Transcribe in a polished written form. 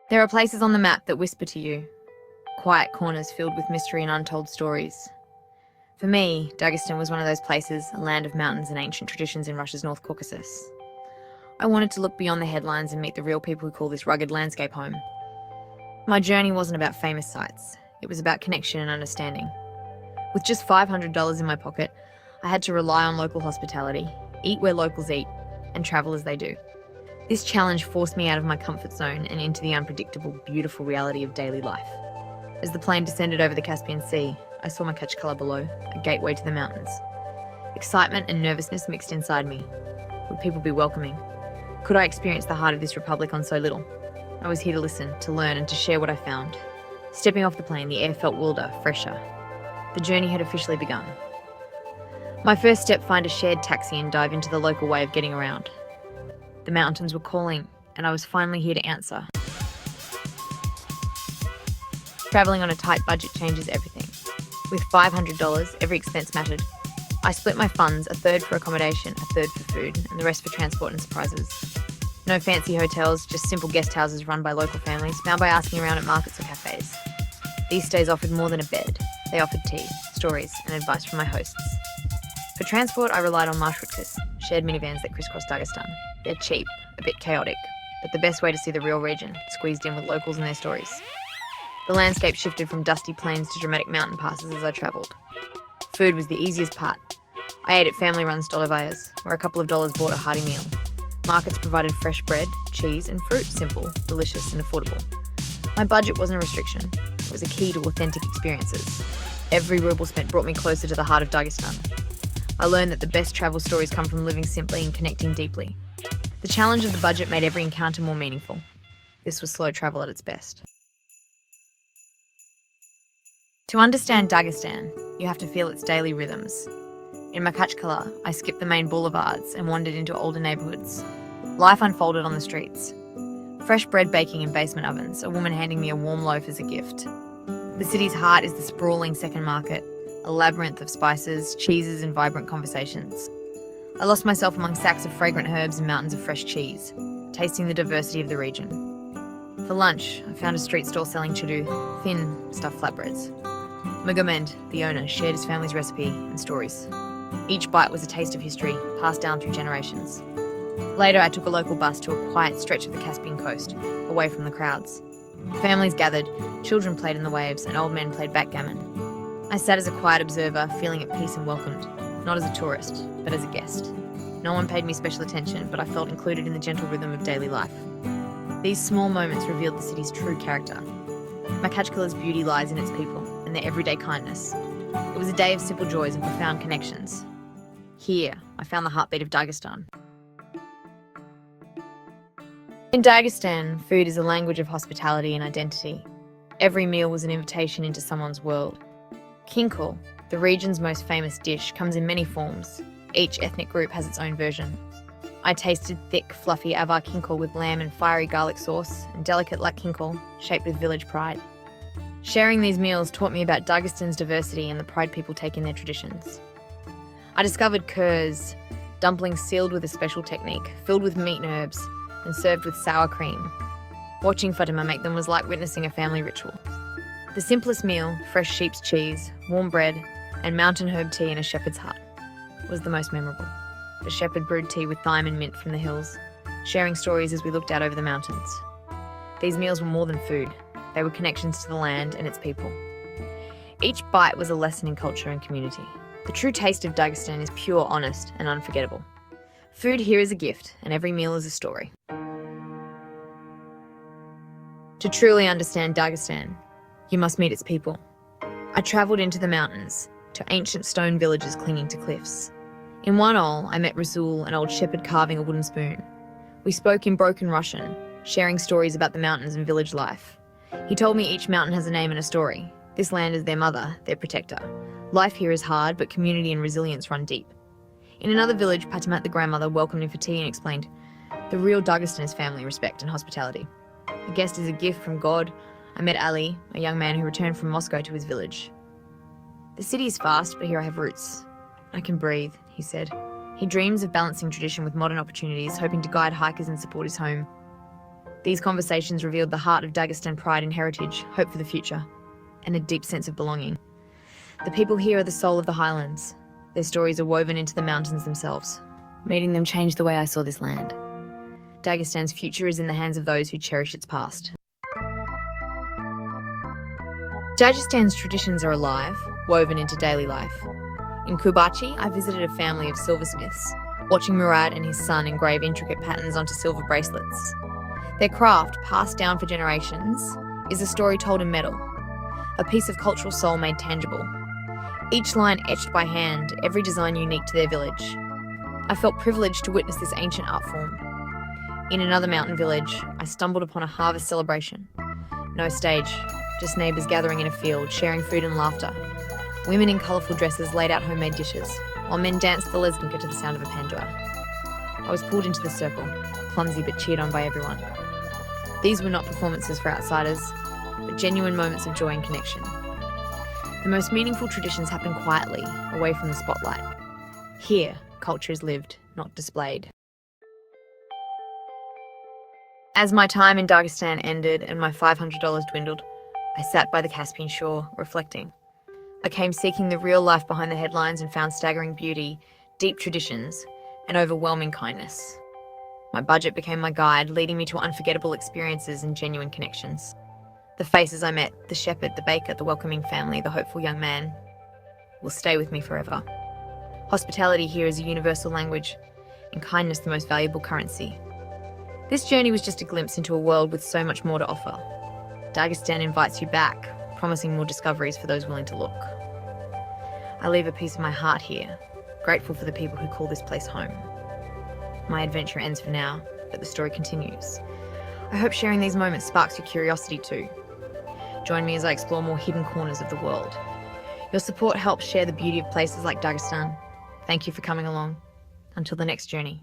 There are places on the map that whisper to you, quiet corners filled with mystery and untold stories. For me, Dagestan was one of those places, a land of mountains and ancient traditions in Russia's North Caucasus. I wanted to look beyond the headlines and meet the real people who call this rugged landscape home. My journey wasn't about famous sights, it was about connection and understanding. With just $500 in my pocket, I had to rely on local hospitality, eat where locals eat, and travel as they do. This challenge forced me out of my comfort zone and into the unpredictable, beautiful reality of daily life. As the plane descended over the Caspian Sea, I saw Makhachkala below, a gateway to the mountains. Excitement and nervousness mixed inside me. Would people be welcoming? Could I experience the heart of this republic on so little? I was here to listen, to learn, and to share what I found. Stepping off the plane, the air felt wilder, fresher. The journey had officially begun. My first step, find a shared taxi and dive into the local way of getting around. The mountains were calling, and I was finally here to answer. Travelling on a tight budget changes everything. With $500, every expense mattered. I split my funds, a third for accommodation, a third for food, and the rest for transport and surprises. No fancy hotels, just simple guest houses run by local families, found by asking around at markets or cafes. These stays offered more than a bed. They offered tea, stories, and advice from my hosts. For transport, I relied on Makhachkala, shared minivans that crisscross Dagestan. They're cheap, a bit chaotic, but the best way to see the real region, squeezed in with locals and their stories. The landscape shifted from dusty plains to dramatic mountain passes as I travelled. Food was the easiest part. I ate at family-run stolovayas, where a couple of dollars bought a hearty meal. Markets provided fresh bread, cheese, and fruit, simple, delicious, and affordable. My budget wasn't a restriction. It was a key to authentic experiences. Every ruble spent brought me closer to the heart of Dagestan. I learned that the best travel stories come from living simply and connecting deeply. The challenge of the budget made every encounter more meaningful. This was slow travel at its best. To understand Dagestan, you have to feel its daily rhythms. In Makhachkala, I skipped the main boulevards and wandered into older neighbourhoods. Life unfolded on the streets. Fresh bread baking in basement ovens, a woman handing me a warm loaf as a gift. The city's heart is the sprawling second market, a labyrinth of spices, cheeses, and vibrant conversations. I lost myself among sacks of fragrant herbs and mountains of fresh cheese, tasting the diversity of the region. For lunch, I found a street stall selling churu, thin, stuffed flatbreads. Magomed, the owner, shared his family's recipe and stories. Each bite was a taste of history, passed down through generations. Later, I took a local bus to a quiet stretch of the Caspian coast, away from the crowds. Families gathered, children played in the waves, and old men played backgammon. I sat as a quiet observer, feeling at peace and welcomed, not as a tourist, but as a guest. No one paid me special attention, but I felt included in the gentle rhythm of daily life. These small moments revealed the city's true character. Makhachkala's beauty lies in its people and their everyday kindness. It was a day of simple joys and profound connections. Here, I found the heartbeat of Dagestan. In Dagestan, food is a language of hospitality and identity. Every meal was an invitation into someone's world. Khinkal, the region's most famous dish, comes in many forms. Each ethnic group has its own version. I tasted thick, fluffy avar khinkal with lamb and fiery garlic sauce, and delicate lak khinkal, shaped with village pride. Sharing these meals taught me about Dagestan's diversity and the pride people take in their traditions. I discovered kurs, dumplings sealed with a special technique, filled with meat and herbs, and served with sour cream. Watching Fatima make them was like witnessing a family ritual. The simplest meal, fresh sheep's cheese, warm bread, and mountain herb tea in a shepherd's hut, was the most memorable. The shepherd brewed tea with thyme and mint from the hills, sharing stories as we looked out over the mountains. These meals were more than food. They were connections to the land and its people. Each bite was a lesson in culture and community. The true taste of Dagestan is pure, honest, and unforgettable. Food here is a gift, and every meal is a story. To truly understand Dagestan, you must meet its people. I travelled into the mountains, to ancient stone villages clinging to cliffs. In one ol, I met Rasul, an old shepherd carving a wooden spoon. We spoke in broken Russian, sharing stories about the mountains and village life. He told me each mountain has a name and a story. This land is their mother, their protector. Life here is hard, but community and resilience run deep. In another village, Patimat the grandmother welcomed me for tea and explained, the real Dagestan is family, respect and hospitality. A guest is a gift from God. I met Ali, a young man who returned from Moscow to his village. The city is fast, but here I have roots. I can breathe, he said. He dreams of balancing tradition with modern opportunities, hoping to guide hikers and support his home. These conversations revealed the heart of Dagestan pride and heritage, hope for the future, and a deep sense of belonging. The people here are the soul of the highlands. Their stories are woven into the mountains themselves. Meeting them changed the way I saw this land. Dagestan's future is in the hands of those who cherish its past. Dagestan's traditions are alive, woven into daily life. In Kubachi, I visited a family of silversmiths, watching Murad and his son engrave intricate patterns onto silver bracelets. Their craft, passed down for generations, is a story told in metal, a piece of cultural soul made tangible. Each line etched by hand, every design unique to their village. I felt privileged to witness this ancient art form. In another mountain village, I stumbled upon a harvest celebration. No stage, just neighbours gathering in a field, sharing food and laughter. Women in colourful dresses laid out homemade dishes, while men danced the lesbinka to the sound of a pandura. I was pulled into the circle, clumsy but cheered on by everyone. These were not performances for outsiders, but genuine moments of joy and connection. The most meaningful traditions happen quietly, away from the spotlight. Here, culture is lived, not displayed. As my time in Dagestan ended and my $500 dwindled, I sat by the Caspian shore, reflecting. I came seeking the real life behind the headlines and found staggering beauty, deep traditions, and overwhelming kindness. My budget became my guide, leading me to unforgettable experiences and genuine connections. The faces I met, the shepherd, the baker, the welcoming family, the hopeful young man, will stay with me forever. Hospitality here is a universal language, and kindness the most valuable currency. This journey was just a glimpse into a world with so much more to offer. Dagestan invites you back, promising more discoveries for those willing to look. I leave a piece of my heart here, grateful for the people who call this place home. My adventure ends for now, but the story continues. I hope sharing these moments sparks your curiosity too. Join me as I explore more hidden corners of the world. Your support helps share the beauty of places like Dagestan. Thank you for coming along. Until the next journey.